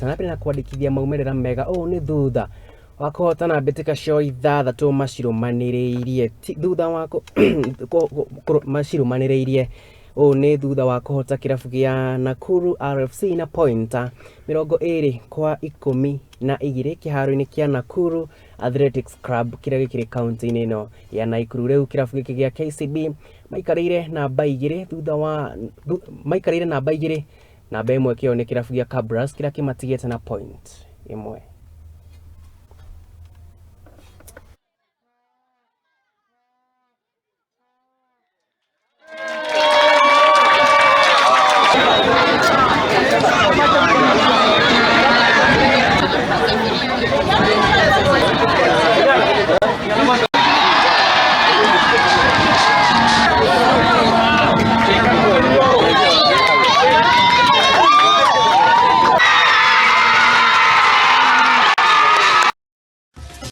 kũnyita na mbere na kwandĩkithia maumĩrĩra mega ũũ nĩ thutha wa kũhotana mbĩtĩka cio ithathatũ macirumanĩrĩirie thutha wa macirumanĩrĩirie ũũ nĩ thutha wa kũhota kĩrabu gĩa Nakuru RFC na point 20-12 kĩharo-inĩ kĩa Nakuru Athletics Club kĩrĩa gĩkĩrĩ kaunti-inĩ ĩno ya Naikuru. Rĩu kĩrabu gĩkĩ gĩa KCB maikarĩire namba 2 thutha wa maikarĩire namba 2, namba 1 kĩo nĩ kĩrabu gĩa Kabras kĩrĩa kĩmatigĩte na point 1.